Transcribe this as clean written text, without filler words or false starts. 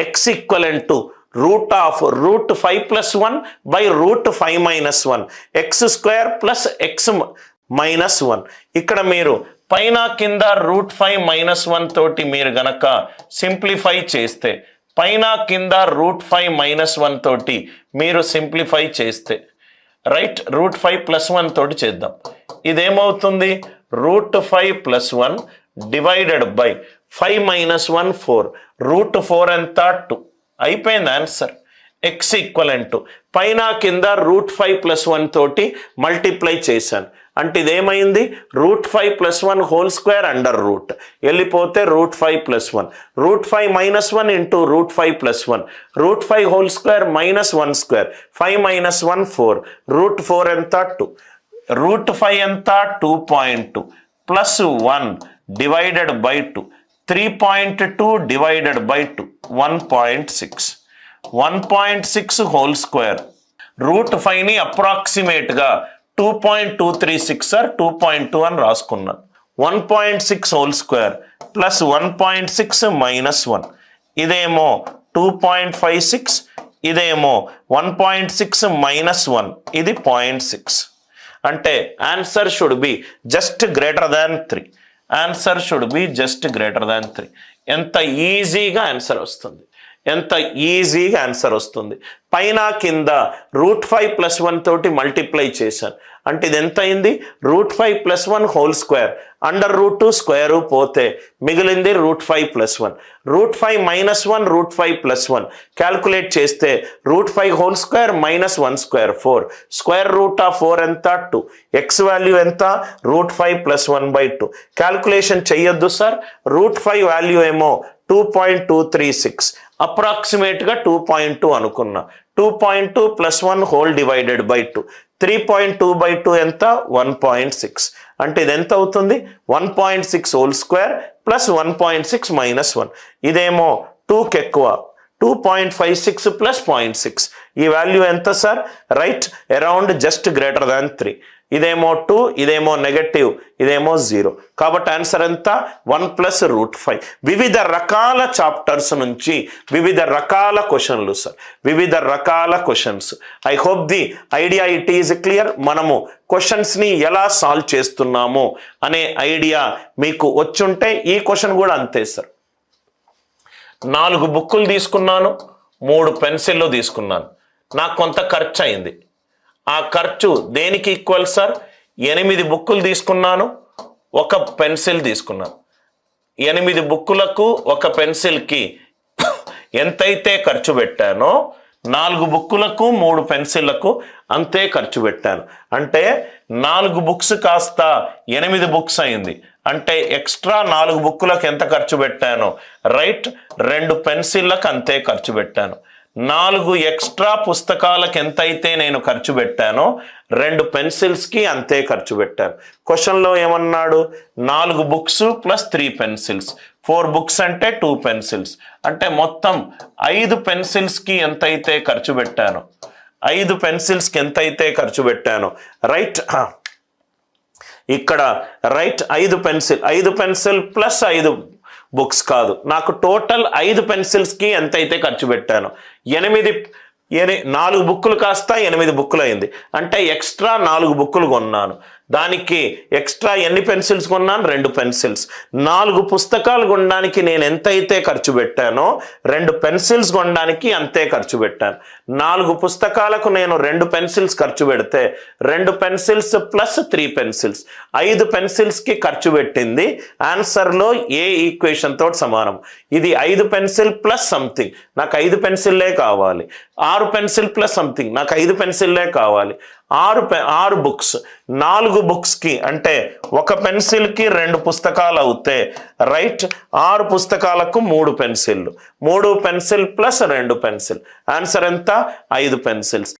x equivalent to root of root 5 plus 1 by root 5 minus 1 X square plus X minus 1. ఇక్కడ మీరు పైన కింద route 5 minus 1 తోటి మీరు గనక సింప్లిఫై చేస్తే, పైన కింద రూట్ 5 మైనస్ 1 తోటి మీరు సింప్లిఫై చేస్తే, రైట్, రూట్ 5 ప్లస్ 1 తోటి చేద్దాం. ఇదేమవుతుంది? Root 5 plus 1 divided by 5 minus 1 4, root 4 ఎంత 2. అయిపోయింది ఆన్సర్. ఎక్స్ ఈక్వలెంట్ పైన కింద రూట్ 5 ప్లస్ 1 తోటి మల్టిప్లై చేశాను అంటే ఇదేమైంది? Root 5 plus 1 whole square under root వెళ్ళిపోతే root 5 plus 1, root 5 minus 1 into root 5 plus 1, root 5 whole square minus 1 square, 5 minus 1 4, root 4 ఎంత 2, రూట్ 5 ఎంత 2.2 plus 1 divided by 2, 3.2 divided by 2 1.6, 1.6 whole square. Root 5ని అప్రాక్సిమేట్గా 2.236 sir 2.2 అని రాసుకున్నాను. 1.6 హోల్ స్క్వేర్ ప్లస్ 1.6 మైనస్ 1, ఇదేమో 2.56, ఇదేమో 1.6 minus 1, ఇది 0.6. అంటే answer should be just greater than 3. Answer should be just greater than 3. ఎంత ఈజీగా ఆన్సర్ వస్తుంది, ఎంత ఈజీగా ఆన్సర్ వస్తుంది. పైన కింద రూట్ 5 ప్లస్ 1 తోటి మల్టిప్లై చేశాను అంటే ఇది ఎంత అయింది? Root 5 plus 1 whole square under root square పోతే మిగిలింది root 5 plus 1, root 5 minus 1 root 5 plus 1 calculate చేస్తే root 5 whole square minus 1 square 4, square root of 4 ఎంత 2, ఎక్స్ వాల్యూ ఎంత? Root 5 plus 1 by 2. క్యాల్కులేషన్ చెయ్యొద్దు సార్, రూట్ 5 వాల్యూ ఏమో 2.236, అప్రాక్సిమేట్గా 2.2 అనుకున్నా. 2.2 plus 1 whole divided by 2, 3.2 by 2 ఎంత? 1.6. అంటే ఇది ఎంత అవుతుంది? 1.6 హోల్ స్క్వేర్ ప్లస్ 1.6 మైనస్ 1, ఇదేమో 2కి ఎక్కువ 2.56 ప్లస్ 0.6, ఈ వాల్యూ ఎంత sir? Right, around just greater than 3. ఇదేమో 2, ఇదేమో నెగటివ్, ఇదేమో 0. కాబట్టి ఆన్సర్ ఎంత? 1 ప్లస్ రూట్ 5. వివిధ రకాల చాప్టర్స్ నుంచి వివిధ రకాల క్వశ్చన్లు సార్, వివిధ రకాల questions. I hope the idea it is clear. మనము క్వశ్చన్స్ని ఎలా సాల్వ్ చేస్తున్నాము అనే ఐడియా మీకు వచ్చుంటే ఈ క్వశ్చన్ కూడా అంతే సార్. 4 బుక్కులు తీసుకున్నాను, 3 పెన్సిళ్ళు తీసుకున్నాను, నాకు కొంత ఖర్చు అయింది. ఆ ఖర్చు దేనికి ఈక్వల్ సార్? 8 బుక్కులు తీసుకున్నాను, 1 పెన్సిల్ తీసుకున్నాను. 8 బుక్కులకు 1 పెన్సిల్కి ఎంతైతే ఖర్చు పెట్టానో 4 బుక్కులకు 3 పెన్సిళ్లకు అంతే ఖర్చు పెట్టాను. అంటే 4 బుక్స్ కాస్త 8 బుక్స్ అయింది. అంటే ఎక్స్ట్రా 4 బుక్కులకు ఎంత ఖర్చు పెట్టాను? రైట్, 2 పెన్సిళ్ళకు అంతే ఖర్చు పెట్టాను. 4 ఎక్స్ట్రా పుస్తకాలకు ఎంతైతే నేను ఖర్చు పెట్టానో 2 పెన్సిల్స్కి అంతే ఖర్చు పెట్టాను. క్వశ్చన్లో ఏమన్నాడు? 4 బుక్స్ ప్లస్ 3 పెన్సిల్స్, 4 బుక్స్ అంటే 2 పెన్సిల్స్, అంటే మొత్తం 5 పెన్సిల్స్కి ఎంతైతే ఖర్చు పెట్టానో, 5 పెన్సిల్స్కి ఎంతైతే ఖర్చు పెట్టానో, రైట్, ఇక్కడ రైట్ 5 పెన్సిల్ ప్లస్ 5 బుక్స్ కాదు, నాకు టోటల్ 5 పెన్సిల్స్కి ఎంతైతే ఖర్చు పెట్టాను 4 బుక్కులు కాస్త 8 బుక్కులు అయింది. అంటే ఎక్స్ట్రా 4 బుక్కులు కొన్నాను, దానికి ఎక్స్ట్రా ఎన్ని పెన్సిల్స్ కొన్నాను? 2 పెన్సిల్స్. 4 పుస్తకాలు కొనడానికి నేను ఎంతైతే ఖర్చు పెట్టానో 2 పెన్సిల్స్ కొనడానికి అంతే ఖర్చు పెట్టాను. 4 పుస్తకాలకు నేను 2 పెన్సిల్స్ ఖర్చు పెడితే 2 పెన్సిల్స్ ప్లస్ 3 పెన్సిల్స్, 5 పెన్సిల్స్కి ఖర్చు పెట్టింది ఆన్సర్లో ఏ ఈక్వేషన్ తోటి సమానం. ఇది 5 పెన్సిల్ ప్లస్ సంథింగ్, నాకు 5 పెన్సిల్లే కావాలి. 6 పెన్సిల్ ప్లస్ సంథింగ్, నాకు 5 పెన్సిల్లే కావాలి. 6 బుక్స్, 4 బుక్స్కి అంటే 1 పెన్సిల్కి 2 పుస్తకాలు అవుతే రైట్, 6 పుస్తకాలకు 3 పెన్సిళ్ళు, 3 పెన్సిల్ ప్లస్ 2 పెన్సిల్, ఆన్సర్ ఎంత? 5 పెన్సిల్స్.